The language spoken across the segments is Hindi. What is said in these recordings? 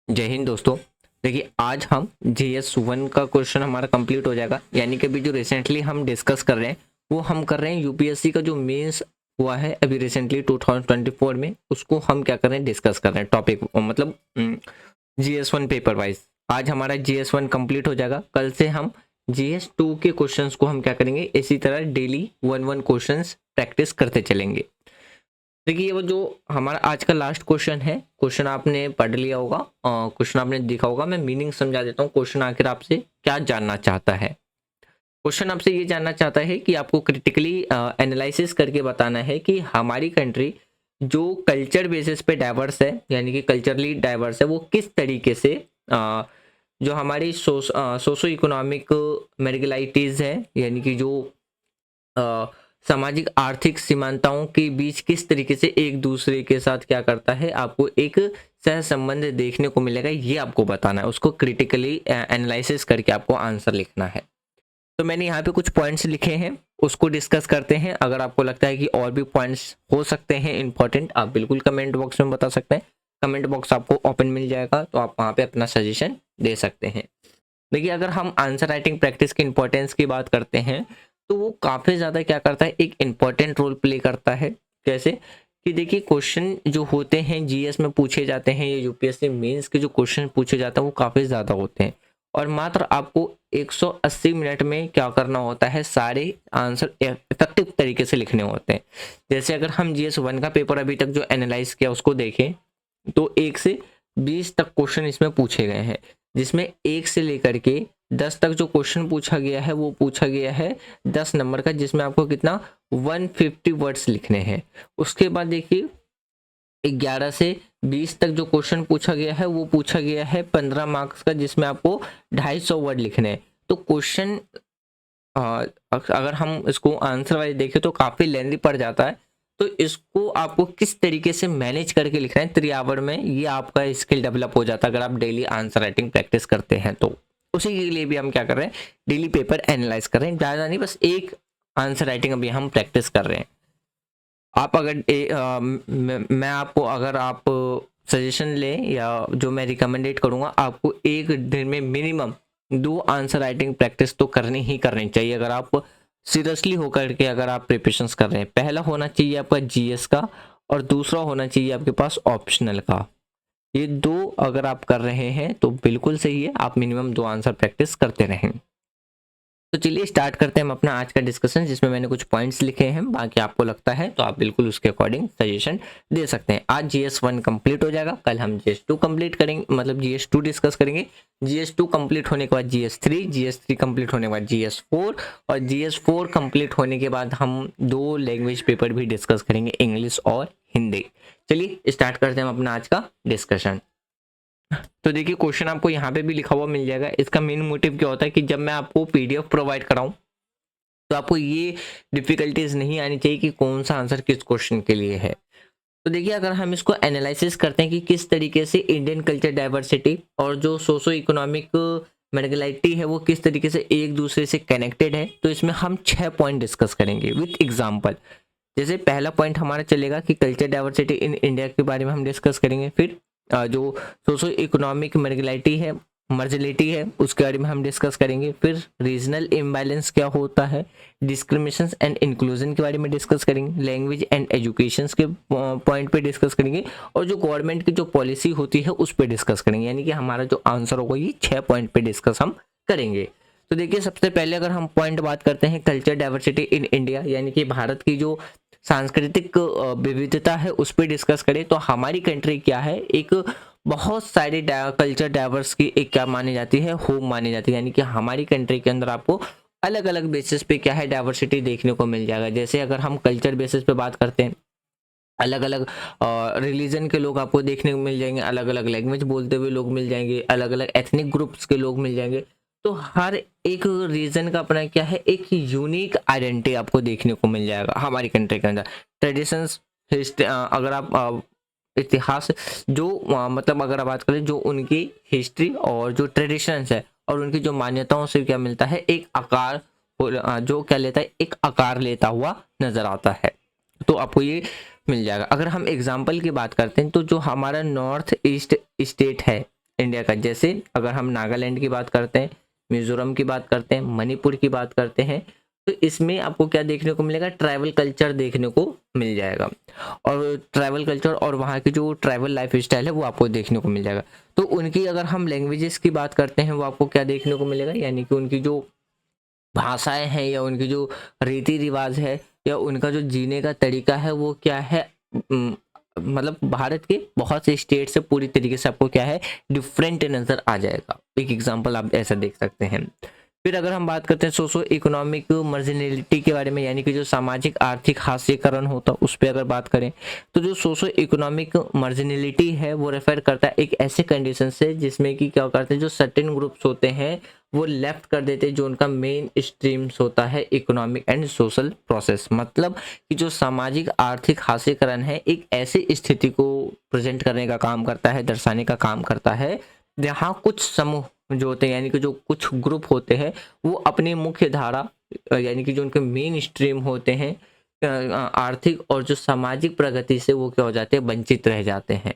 जय हिंद दोस्तों। देखिए आज हम GS1 का क्वेश्चन हमारा कंप्लीट हो जाएगा। यानी कि अभी जो रिसेंटली हम डिस्कस कर रहे हैं वो हम कर रहे हैं यूपीएससी का जो मेंस हुआ है अभी रिसेंटली 2024 में, उसको हम क्या कर रहे हैं, डिस्कस कर रहे हैं टॉपिक, मतलब GS1 पेपर वाइज। आज हमारा GS1 कंप्लीट हो जाएगा। कल से हम GS2 के क्वेश्चंस को हम क्या करेंगे, इसी तरह डेली 1-1 क्वेश्चंस प्रैक्टिस करते चलेंगे। देखिए वो जो हमारा आज का लास्ट क्वेश्चन है, क्वेश्चन आपने पढ़ लिया होगा, क्वेश्चन आपने देखा होगा। मैं मीनिंग समझा देता हूँ। क्वेश्चन आखिर आपसे क्या जानना चाहता है। क्वेश्चन आपसे ये जानना चाहता है कि आपको क्रिटिकली एनालिसिस करके बताना है कि हमारी कंट्री जो कल्चर बेसिस पे डाइवर्स है, यानी कि कल्चरली डाइवर्स है, वो किस तरीके से जो हमारी सोशो इकोनॉमिक मेरिगलाइटीज है, यानी कि जो सामाजिक आर्थिक सीमांताओं के बीच किस तरीके से एक दूसरे के साथ क्या करता है, आपको एक सह संबंध देखने को मिलेगा। ये आपको बताना है, उसको क्रिटिकली एनालिसिस करके आपको आंसर लिखना है। तो मैंने यहाँ पे कुछ पॉइंट्स लिखे हैं, उसको डिस्कस करते हैं। अगर आपको लगता है कि और भी पॉइंट्स हो सकते हैं इंपॉर्टेंट, आप बिल्कुल कमेंट बॉक्स में बता सकते हैं। कमेंट बॉक्स आपको ओपन मिल जाएगा, तो आप वहाँ पे अपना सजेशन दे सकते हैं। देखिए अगर हम आंसर राइटिंग प्रैक्टिस की इंपॉर्टेंस की बात करते हैं तो वो काफ़ी ज़्यादा क्या करता है, एक इम्पॉर्टेंट रोल प्ले करता है। कैसे कि देखिए क्वेश्चन जो होते हैं जीएस में पूछे जाते हैं, या यूपीएससी मेंस के जो क्वेश्चन पूछे जाते हैं वो काफ़ी ज़्यादा होते हैं, और मात्र आपको 180 मिनट में क्या करना होता है, सारे आंसर इफेक्टिव तरीके से लिखने होते हैं। जैसे अगर हम GS1 का पेपर अभी तक जो एनालाइज किया उसको देखें तो 1 से 20 तक क्वेश्चन इसमें पूछे गए हैं, जिसमें 1 से लेकर के 10 तक जो क्वेश्चन पूछा गया है वो पूछा गया है 10 नंबर का, जिसमें आपको कितना 150 वर्ड्स लिखने हैं। उसके बाद देखिए 11 से 20 तक जो क्वेश्चन पूछा गया है वो पूछा गया है 15 मार्क्स का, जिसमें आपको 250 वर्ड लिखने हैं। तो क्वेश्चन अगर हम इसको आंसर वाइज देखें तो काफ़ी लेंथी पड़ जाता है। तो इसको आपको किस तरीके से मैनेज करके लिखना है 3 आवर में, ये आपका स्किल डेवलप हो जाता है अगर आप डेली आंसर राइटिंग प्रैक्टिस करते हैं। तो उसी के लिए भी हम क्या कर रहे हैं, डेली पेपर एनालाइज कर रहे हैं। ज़्यादा नहीं, बस एक आंसर राइटिंग अभी हम प्रैक्टिस कर रहे हैं। आप अगर मैं आपको, अगर आप सजेशन लें या जो मैं रिकमेंडेड करूँगा, आपको एक दिन में मिनिमम 2 आंसर राइटिंग प्रैक्टिस तो करनी ही करनी चाहिए, अगर आप सीरियसली होकर के अगर आप प्रिपरेशंस कर रहे हैं। पहला होना चाहिए आपका जीएस का, और दूसरा होना चाहिए आपके पास ऑप्शनल का। ये 2 अगर आप कर रहे हैं तो बिल्कुल सही है, आप मिनिमम 2 आंसर प्रैक्टिस करते रहें। तो चलिए स्टार्ट करते हैं हम अपना आज का डिस्कशन, जिसमें मैंने कुछ पॉइंट्स लिखे हैं। बाकी आपको लगता है तो आप बिल्कुल उसके अकॉर्डिंग सजेशन दे सकते हैं। आज GS1 कंप्लीट हो जाएगा, कल हम GS2 कंप्लीट करेंगे, मतलब GS2 डिस्कस करेंगे। GS2 कंप्लीट होने के बाद GS3 कंप्लीट होने के बाद GS4, और GS4 कंप्लीट होने के बाद हम 2 लैंग्वेज पेपर भी डिस्कस करेंगे, इंग्लिश और हिंदी। चलिए स्टार्ट करते हैं हम अपना आज का डिस्कशन। तो देखिए क्वेश्चन आपको यहाँ पे भी लिखा हुआ मिल जाएगा। इसका मेन मोटिव क्या होता है कि जब मैं आपको PDF प्रोवाइड कराऊं तो आपको ये डिफिकल्टीज नहीं आनी चाहिए कि कौन सा आंसर किस क्वेश्चन के लिए है। तो देखिए अगर हम इसको एनालिसिस करते हैं कि किस तरीके से इंडियन कल्चर डाइवर्सिटी और जो सोशो इकोनॉमिक मेरिगलाइटी है वो किस तरीके से एक दूसरे से कनेक्टेड है, तो इसमें हम 6 पॉइंट डिस्कस करेंगे विथ एग्जाम्पल। जैसे पहला पॉइंट हमारा चलेगा कि कल्चर डाइवर्सिटी इन इंडिया के बारे में हम डिस्कस करेंगे। फिर जो सोशो इकोनॉमिक मर्जिलिटी है उसके बारे में हम डिस्कस करेंगे। फिर रीजनल इम्बैलेंस क्या होता है, डिस्क्रिमिनेशन एंड इंक्लूजन के बारे में डिस्कस करेंगे। लैंग्वेज एंड एजुकेशन के पॉइंट पे डिस्कस करेंगे, और जो गवर्नमेंट की जो पॉलिसी होती है उस पर डिस्कस करेंगे। यानी कि हमारा जो आंसर होगा ये 6 पॉइंट पे डिस्कस हम करेंगे। तो देखिए सबसे पहले अगर हम पॉइंट बात करते हैं कल्चर डाइवर्सिटी इन इंडिया, यानी कि भारत की जो सांस्कृतिक विविधता है उस पर डिस्कस करें, तो हमारी कंट्री क्या है, एक बहुत सारे कल्चर डाइवर्स की एक क्या मानी जाती है, होम मानी जाती है। यानी कि हमारी कंट्री के अंदर आपको अलग अलग बेसिस पे क्या है, डाइवर्सिटी देखने को मिल जाएगा। जैसे अगर हम कल्चर बेसिस पे बात करते हैं, अलग अलग रिलीजन के लोग आपको देखने को मिल जाएंगे, अलग अलग लैंग्वेज बोलते हुए लोग मिल जाएंगे, अलग अलग एथनिक ग्रुप्स के लोग मिल जाएंगे। तो हर एक रीजन का अपना क्या है, एक यूनिक आइडेंटिटी आपको देखने को मिल जाएगा हमारी कंट्री के अंदर। ट्रेडिशंस, हिस्ट्री, अगर आप इतिहास जो मतलब अगर आप बात करें, जो उनकी हिस्ट्री और जो ट्रेडिशंस है और उनकी जो मान्यताओं से क्या मिलता है, एक आकार जो क्या लेता है, एक आकार लेता हुआ नजर आता है। तो आपको ये मिल जाएगा। अगर हम एग्जाम्पल की बात करते हैं तो जो हमारा नॉर्थ ईस्ट स्टेट है, इंडिया का। जैसे अगर हम नागालैंड की बात करते हैं, मिजोरम की बात करते हैं, मणिपुर की बात करते हैं, तो इसमें आपको क्या देखने को मिलेगा, ट्राइबल कल्चर देखने को मिल जाएगा। और ट्राइबल कल्चर और वहाँ की जो ट्राइबल लाइफ स्टाइल है वो आपको देखने को मिल जाएगा। तो उनकी अगर हम लैंग्वेजेस की बात करते हैं, वो आपको क्या देखने को मिलेगा, यानी कि उनकी जो भाषाएं हैं या उनकी जो रीति रिवाज है या उनका जो जीने का तरीका है वो क्या है, मतलब भारत के बहुत से स्टेट से पूरी तरीके से आपको क्या है, डिफरेंट नजर आ जाएगा। एक एग्जांपल आप ऐसा देख सकते हैं। फिर अगर हम बात करते हैं सोशो इकोनॉमिक मार्जिनलिटी के बारे में, यानी कि जो सामाजिक आर्थिक हाशिएकरण होता है उस पर अगर बात करें, तो जो सोशो इकोनॉमिक मार्जिनलिटी है वो रेफर करता है एक ऐसे कंडीशन से जिसमें कि क्या करते हैं, जो सर्टेन ग्रुप्स होते हैं वो लेफ्ट कर देते हैं जो उनका मेन स्ट्रीम्स होता है इकोनॉमिक एंड सोशल प्रोसेस। मतलब कि जो सामाजिक आर्थिक हाशिएकरण है एक ऐसी स्थिति को प्रेजेंट करने का काम करता है, दर्शाने का काम करता है, जहाँ कुछ समूह जो होते हैं, यानी कि जो कुछ ग्रुप होते हैं वो अपनी मुख्य धारा यानी कि जो उनके मेन स्ट्रीम होते हैं आर्थिक और जो सामाजिक प्रगति से वो क्या हो जाते हैं, वंचित रह जाते हैं।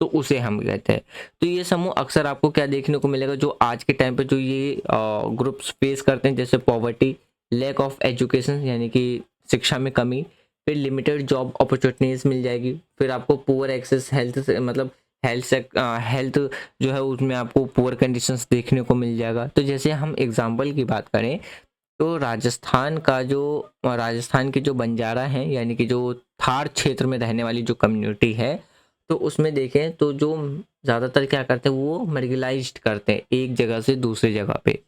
तो उसे हम कहते हैं। तो ये समूह अक्सर आपको क्या देखने को मिलेगा, जो आज के टाइम पे जो ये ग्रुप्स फेस करते हैं, जैसे पॉवर्टी, लैक ऑफ एजुकेशन यानी कि शिक्षा में कमी, फिर लिमिटेड जॉब अपॉर्चुनिटीज मिल जाएगी, फिर आपको पुअर एक्सेस हेल्थ मतलब हेल्थ जो है उसमें आपको पुअर कंडीशंस देखने को मिल जाएगा। तो जैसे हम एग्जांपल की बात करें तो राजस्थान के जो बंजारा हैं, यानी कि जो थार क्षेत्र में रहने वाली जो कम्युनिटी है, तो उसमें देखें तो जो ज़्यादातर क्या करते हैं, वो मार्गिनालाइज्ड करते हैं एक जगह से दूसरी जगह पे।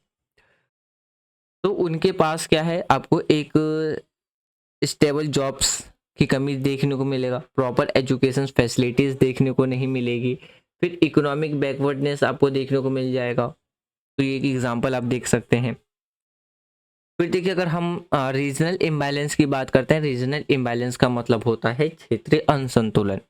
तो उनके पास क्या है, आपको एक स्टेबल जॉब्स की कमी देखने को मिलेगा, प्रॉपर एजुकेशन फैसिलिटीज़ देखने को नहीं मिलेगी, फिर इकोनॉमिक बैकवर्डनेस आपको देखने को मिल जाएगा। तो ये एक एग्जांपल आप देख सकते हैं। फिर देखिए अगर हम रीजनल इम्बैलेंस की बात करते हैं, रीजनल इम्बैलेंस का मतलब होता है क्षेत्रीय असंतुलन।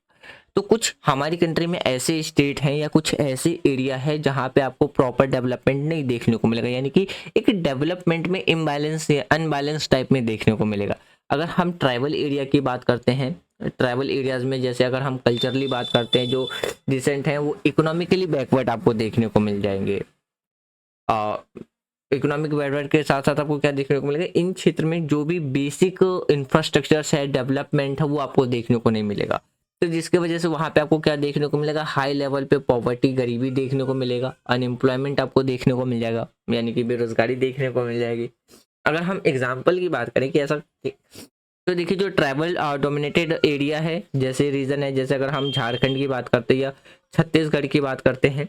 तो कुछ हमारी कंट्री में ऐसे स्टेट हैं या कुछ ऐसे एरिया है जहाँ पे आपको प्रॉपर डेवलपमेंट नहीं देखने को मिलेगा, यानी कि एक डेवलपमेंट में इम्बैलेंस या अनबैलेंस टाइप में देखने को मिलेगा। अगर हम ट्राइबल एरिया की बात करते हैं, ट्राइबल एरियाज में जैसे अगर हम कल्चरली बात करते हैं, जो डिसेंट हैं वो इकोनॉमिकली बैकवर्ड आपको देखने को मिल जाएंगे। इकोनॉमिक बैकवर्ड के साथ साथ आपको क्या देखने को मिलेगा, इन क्षेत्र में जो भी बेसिक इंफ्रास्ट्रक्चर है, डेवलपमेंट है, वो आपको देखने को नहीं मिलेगा। तो जिसके वजह से वहाँ पे आपको क्या देखने को मिलेगा, हाई लेवल पे पॉवर्टी, गरीबी देखने को मिलेगा, अनएम्प्लॉयमेंट आपको देखने को मिल जाएगा, यानी कि बेरोजगारी देखने को मिल जाएगी। अगर हम एग्जाम्पल की बात करें कि ऐसा, तो देखिए जो ट्राइबल डोमिनेटेड एरिया है, जैसे रीजन है, जैसे अगर हम झारखंड की बात करते हैं या छत्तीसगढ़ की बात करते हैं,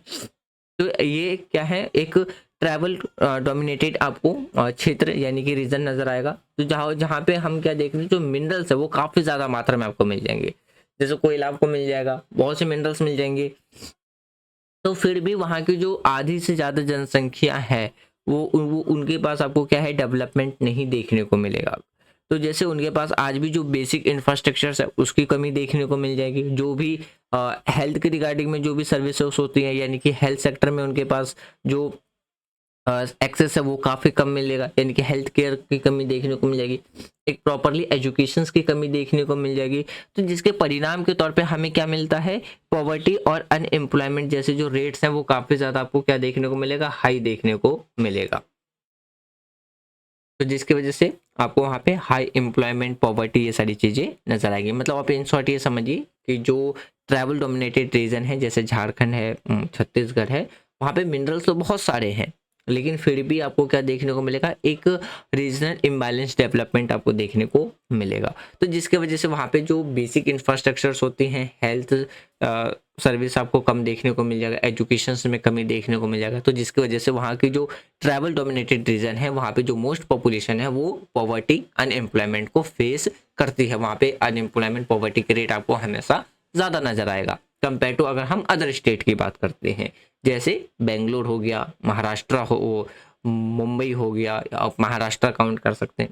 तो ये क्या है, एक ट्रैवल डोमिनेटेड आपको क्षेत्र यानी कि रीजन नजर आएगा। तो जहाँ जहाँ पे हम क्या देख रहे हैं, जो मिनरल्स है वो काफ़ी ज़्यादा मात्रा में आपको मिल जाएंगे, जैसे कोयला आपको मिल जाएगा, बहुत से मिनरल्स मिल जाएंगे। तो फिर भी वहाँ की जो आधी से ज़्यादा जनसंख्या है वो उनके पास आपको क्या है, डेवलपमेंट नहीं देखने को मिलेगा। तो जैसे उनके पास आज भी जो बेसिक इंफ्रास्ट्रक्चर है उसकी कमी देखने को मिल जाएगी, जो भी हेल्थ के रिगार्डिंग में जो भी सर्विसेज होती हैं, यानी कि हेल्थ सेक्टर में उनके पास जो एक्सेस है वो काफ़ी कम मिलेगा, यानी कि हेल्थ केयर की कमी देखने को मिल जाएगी, एक प्रॉपरली एजुकेशन की कमी देखने को मिल जाएगी। तो जिसके परिणाम के तौर पे हमें क्या मिलता है, पॉवर्टी और अनएम्प्लॉयमेंट जैसे जो रेट्स हैं वो काफ़ी ज़्यादा आपको क्या देखने को मिलेगा, हाई देखने को मिलेगा। तो जिसकी वजह से आपको वहाँ पे हाई एम्प्लॉयमेंट, पॉवर्टी, ये सारी चीज़ें नजर आएगी। मतलब आप इन शॉर्ट ये समझिए कि जो ट्रैवल डोमिनेटेड रीजन है, जैसे झारखंड है, छत्तीसगढ़ है, वहाँ पे मिनरल्स तो बहुत सारे हैं, लेकिन फिर भी आपको क्या देखने को मिलेगा, एक रीजनल इम्बैलेंस डेवलपमेंट आपको देखने को मिलेगा। तो जिसके वजह से वहाँ पे जो बेसिक इंफ्रास्ट्रक्चर्स होती हैं, हेल्थ सर्विस आपको कम देखने को मिल जाएगा, एजुकेशन में कमी देखने को मिल जाएगा। तो जिसकी वजह से वहाँ की जो ट्रैवल डोमिनेटेड रीजन है, वहाँ पे जो मोस्ट पॉपुलेशन है वो पॉवर्टी, अनएम्प्लॉयमेंट को फेस करती है। वहाँ पे अनएम्प्लॉयमेंट, पॉवर्टी के रेट आपको हमेशा ज़्यादा नजर आएगा कंपेयर टू अगर हम अदर स्टेट की बात करते हैं, जैसे बेंगलोर हो गया, महाराष्ट्र हो, मुंबई हो गया, आप महाराष्ट्र काउंट कर सकते हैं,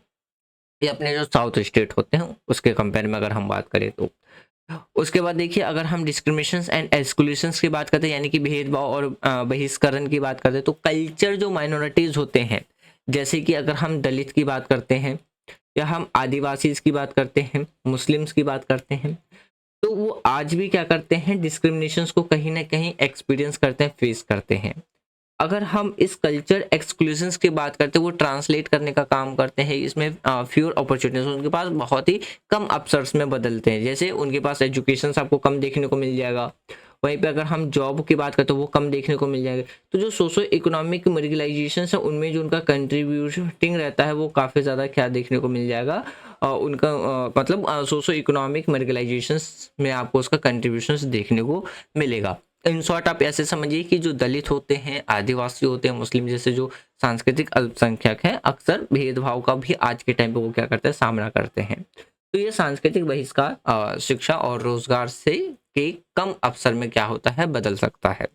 ये अपने जो साउथ स्टेट होते हैं उसके कंपेयर में अगर हम बात करें तो। उसके बाद देखिए अगर हम डिस्क्रिमिनेशंस एंड एक्सक्लूशंस की बात करते हैं, यानी कि भेदभाव और बहिष्करण की बात करते हैं, तो कल्चर जो माइनॉरिटीज़ होते हैं, जैसे कि अगर हम दलित की बात करते हैं या हम आदिवासी की बात करते हैं, मुस्लिम्स की बात करते हैं, तो वो आज भी क्या करते हैं, डिस्क्रिमिनेशंस को कहीं ना कहीं एक्सपीरियंस करते हैं, फेस करते हैं। अगर हम इस कल्चर एक्सक्लूजन्स की बात करते हैं, वो ट्रांसलेट करने का काम करते हैं, इसमें फ्यूअर अपॉर्चुनिटीज, उनके पास बहुत ही कम अवसर्स में बदलते हैं। जैसे उनके पास एजुकेशन आपको कम देखने को मिल जाएगा, वहीं पे अगर हम जॉब की बात करते हैं वो कम देखने को मिल जाएगा। तो जो सोशो इकोनॉमिक मार्जिनलाइजेशन है उनमें जो उनका कंट्रीब्यूटिंग रहता है वो काफ़ी ज़्यादा क्या देखने को मिल जाएगा, उनका मतलब सोशो इकोनॉमिक मार्जिनलाइजेशन में आपको उसका कंट्रीब्यूशन देखने को मिलेगा। इन शॉर्ट आप ऐसे समझिए कि जो दलित होते हैं, आदिवासी होते हैं, मुस्लिम जैसे जो सांस्कृतिक अल्पसंख्यक हैं, अक्सर भेदभाव का भी आज के टाइम पे वो क्या करते हैं, सामना करते हैं। तो ये सांस्कृतिक बहिष्कार शिक्षा और रोजगार से के कम अवसर में क्या होता है, बदल सकता है।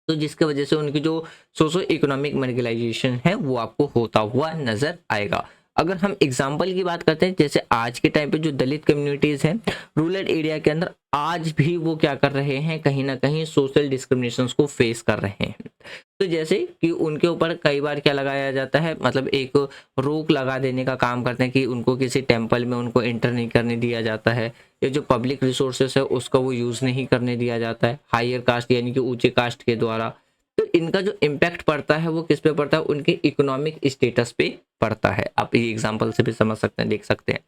तो जिसके वजह से उनकी जो सोशो इकोनॉमिक मार्जिनलाइजेशन है वो आपको होता हुआ नजर आएगा। अगर हम एग्जाम्पल की बात करते हैं, जैसे आज के टाइम पे जो दलित कम्युनिटीज हैं रूरल एरिया के अंदर, आज भी वो क्या कर रहे हैं, कहीं ना कहीं सोशल डिस्क्रिमिनेशन को फेस कर रहे हैं। तो जैसे कि उनके ऊपर कई बार क्या लगाया जाता है, मतलब एक रोक लगा देने का काम करते हैं कि उनको किसी टेम्पल में उनको एंटर नहीं करने दिया जाता है, या जो पब्लिक रिसोर्सेस है उसका वो यूज़ नहीं करने दिया जाता है हायर कास्ट यानी कि ऊंचे कास्ट के द्वारा। तो इनका जो इम्पैक्ट पड़ता है वो किस पे पड़ता है, उनके इकोनॉमिक स्टेटस पे पड़ता है। आप ये एग्जाम्पल से भी समझ सकते हैं, देख सकते हैं।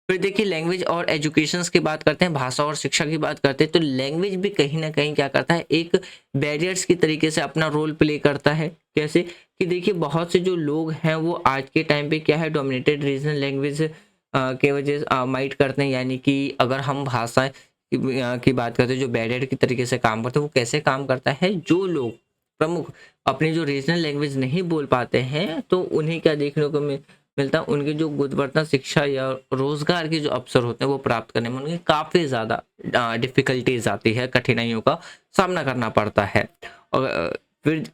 फिर देखिए लैंग्वेज और एजुकेशन की बात करते हैं, भाषा और शिक्षा की बात करते हैं, तो लैंग्वेज भी कहीं ना कहीं क्या करता है, एक बैरियर्स की तरीके से अपना रोल प्ले करता है। कैसे कि देखिए बहुत से जो लोग हैं वो आज के टाइम पे क्या है, डोमिनेटेड रीजनल लैंग्वेज के वजह माइट करते हैं। यानी कि अगर हम भाषा की बात करते हैं, जो बैरियर की तरीके से काम करते हैं, वो कैसे काम करता है, जो लोग प्रमुख अपनी जो रीजनल लैंग्वेज नहीं बोल पाते हैं तो उन्हें क्या देखने को मिलता है, उनकी जो गुणवत्ता शिक्षा या रोजगार के जो अवसर होते हैं वो प्राप्त करने में उन्हें काफ़ी ज़्यादा डिफिकल्टीज आती है, कठिनाइयों का सामना करना पड़ता है। और फिर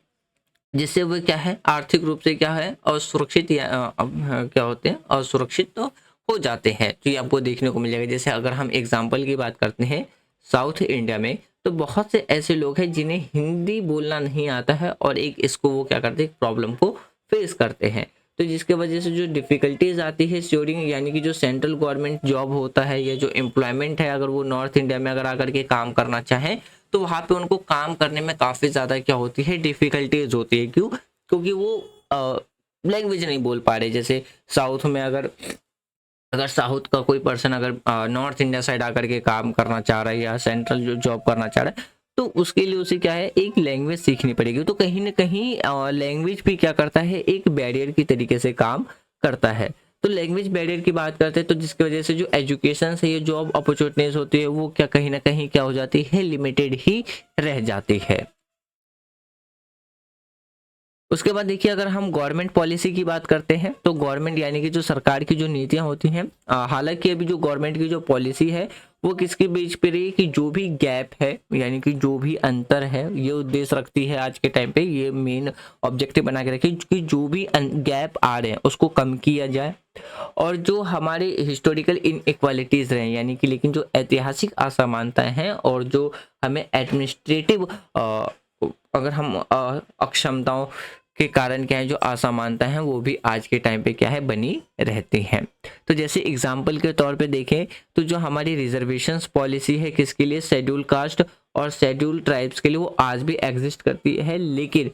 जिससे वो क्या है, आर्थिक रूप से क्या है, असुरक्षित या क्या होते हैं, असुरक्षित तो हो जाते हैं। तो ये आपको देखने को मिल जाएगा। जैसे अगर हम एग्जाम्पल की बात करते हैं, साउथ इंडिया में तो बहुत से ऐसे लोग हैं जिन्हें हिंदी बोलना नहीं आता है और एक इसको वो क्या करते हैं, प्रॉब्लम को फेस करते हैं। तो जिसके वजह से जो डिफ़िकल्टीज आती है स्टूडिंग, यानी कि जो सेंट्रल गवर्नमेंट जॉब होता है या जो एम्प्लॉयमेंट है, अगर वो नॉर्थ इंडिया में अगर आकर के काम करना चाहें तो वहाँ पे उनको काम करने में काफ़ी ज़्यादा क्या होती है, डिफ़िकल्टीज होती है। क्यों? क्योंकि वो लैंग्वेज नहीं बोल पा रहे। जैसे साउथ में अगर अगर साउथ का कोई पर्सन अगर नॉर्थ इंडिया साइड आकर के काम करना चाह रहा है या सेंट्रल जो जॉब करना चाह रहा है, तो उसके लिए उसे क्या है, एक लैंग्वेज सीखनी पड़ेगी। तो कहीं ना कहीं लैंग्वेज भी क्या करता है, एक बैरियर की तरीके से काम करता है। तो लैंग्वेज बैरियर की बात करते हैं तो जिसकी वजह से जो एजुकेशन से ये जॉब अपॉर्चुनिटीज होती है वो क्या कहीं ना कहीं क्या हो जाती है, लिमिटेड ही रह जाती है। उसके बाद देखिए अगर हम गवर्नमेंट पॉलिसी की बात करते हैं तो गवर्नमेंट यानी कि जो सरकार की जो नीतियां होती हैं, हालांकि अभी जो गवर्नमेंट की जो पॉलिसी है वो किसके बीच पे रही, कि जो भी गैप है यानी कि जो भी अंतर है, ये उद्देश्य रखती है आज के टाइम पे, ये मेन ऑब्जेक्टिव बना के रखी कि जो भी गैप आ रहे हैं उसको कम किया जाए। और जो हमारे हिस्टोरिकल इनइक्वालिटीज रहे यानी कि, लेकिन जो ऐतिहासिक असमानताएं हैं और जो हमें एडमिनिस्ट्रेटिव अगर हम अक्षमताओं के कारण क्या है, जो असमानता है वो भी आज के टाइम पे क्या है, बनी रहती हैं। तो जैसे एग्जाम्पल के तौर पे देखें तो जो हमारी रिजर्वेशंस पॉलिसी है किसके लिए, शेड्यूल कास्ट और शेड्यूल ट्राइब्स के लिए, वो आज भी एग्जिस्ट करती है। लेकिन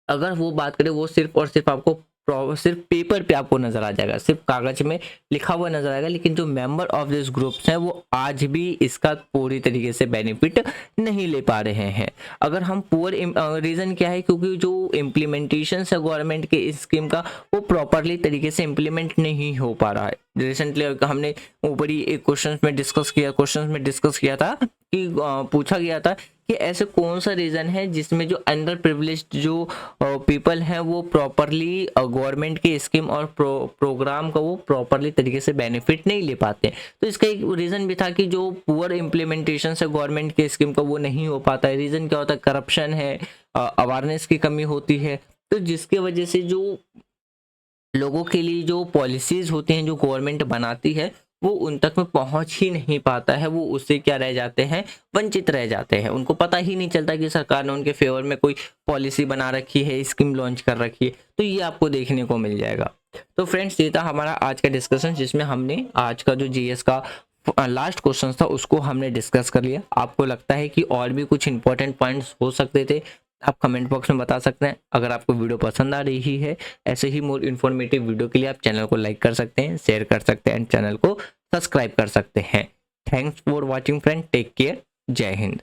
अगर वो बात करें वो सिर्फ और सिर्फ आपको सिर्फ पेपर पे आपको नजर आ जाएगा, सिर्फ कागज में लिखा हुआ नजर आएगा। लेकिन जो मेंबर ऑफ दिस ग्रुप्स हैं वो आज भी इसका पूरी तरीके से बेनिफिट नहीं ले पा रहे हैं। अगर हम पुअर रीजन क्या है, क्योंकि जो इम्प्लीमेंटेशन है गवर्नमेंट के इस स्कीम का वो प्रॉपरली तरीके से इम्प्लीमेंट नहीं हो पा रहा है। रिसेंटली हमने ऊपर ही एक क्वेश्चन में डिस्कस किया था कि पूछा गया था कि ऐसे कौन सा रीजन है जिसमें जो अंडर प्रिविलेज्ड जो पीपल हैं वो प्रॉपरली गवर्नमेंट के स्कीम और प्रोग्राम का वो प्रॉपरली तरीके से बेनिफिट नहीं ले पाते। तो इसका एक रीजन भी था कि जो पुअर इम्प्लीमेंटेशन से गवर्नमेंट के स्कीम का वो नहीं हो पाता है। रीजन क्या होता है, करप्शन है, अवेयरनेस की कमी होती है। तो जिसके वजह से जो लोगों के लिए जो पॉलिसीज होती हैं जो गवर्नमेंट बनाती है वो उन तक में पहुंच ही नहीं पाता है। वो उससे क्या रह जाते हैं, वंचित रह जाते हैं। उनको पता ही नहीं चलता कि सरकार ने उनके फेवर में कोई पॉलिसी बना रखी है, स्कीम लॉन्च कर रखी है। तो ये आपको देखने को मिल जाएगा। तो फ्रेंड्स ये था हमारा आज का डिस्कशन जिसमें हमने आज का जो जीएस का लास्ट क्वेश्चन था उसको हमने डिस्कस कर लिया। आपको लगता है कि और भी कुछ इंपॉर्टेंट पॉइंट्स हो सकते थे, आप कमेंट बॉक्स में बता सकते हैं। अगर आपको वीडियो पसंद आ रही है ऐसे ही मोर इन्फॉर्मेटिव वीडियो के लिए आप चैनल को लाइक कर सकते हैं, शेयर कर सकते हैं एंड चैनल को सब्सक्राइब कर सकते हैं। Thanks for watching friend, take care, जय हिंद।